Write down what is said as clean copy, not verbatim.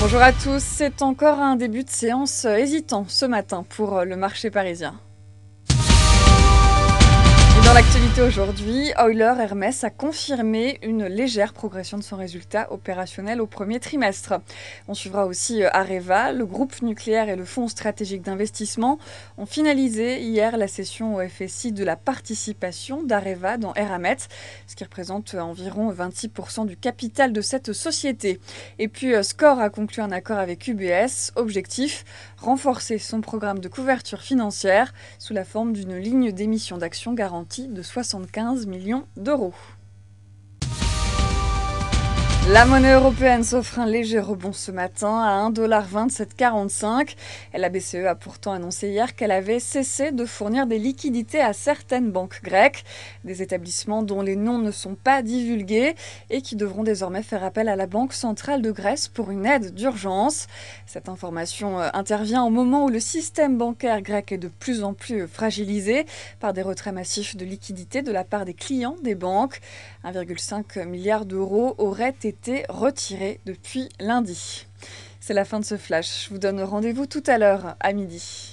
Bonjour à tous, c'est encore un début de séance hésitant ce matin pour le marché parisien. Et dans l'actualité aujourd'hui, Euler Hermès a confirmé une légère progression de son résultat opérationnel au premier trimestre. On suivra aussi Areva, le groupe nucléaire et le fonds stratégique d'investissement ont finalisé hier la cession au FSI de la participation d'Areva dans Eramet, ce qui représente environ 26% du capital de cette société. Et puis Score a conclu un accord avec UBS, objectif, renforcer son programme de couverture financière sous la forme d'une ligne d'émission d'actions garantie de 75 millions d'euros. La monnaie européenne s'offre un léger rebond ce matin à 1,2745 $. La BCE a pourtant annoncé hier qu'elle avait cessé de fournir des liquidités à certaines banques grecques, des établissements dont les noms ne sont pas divulgués et qui devront désormais faire appel à la Banque centrale de Grèce pour une aide d'urgence. Cette information intervient au moment où le système bancaire grec est de plus en plus fragilisé par des retraits massifs de liquidités de la part des clients des banques. 1,5 milliard d'euros auraient été retirés depuis lundi. C'est la fin de ce flash. Je vous donne rendez-vous tout à l'heure à midi.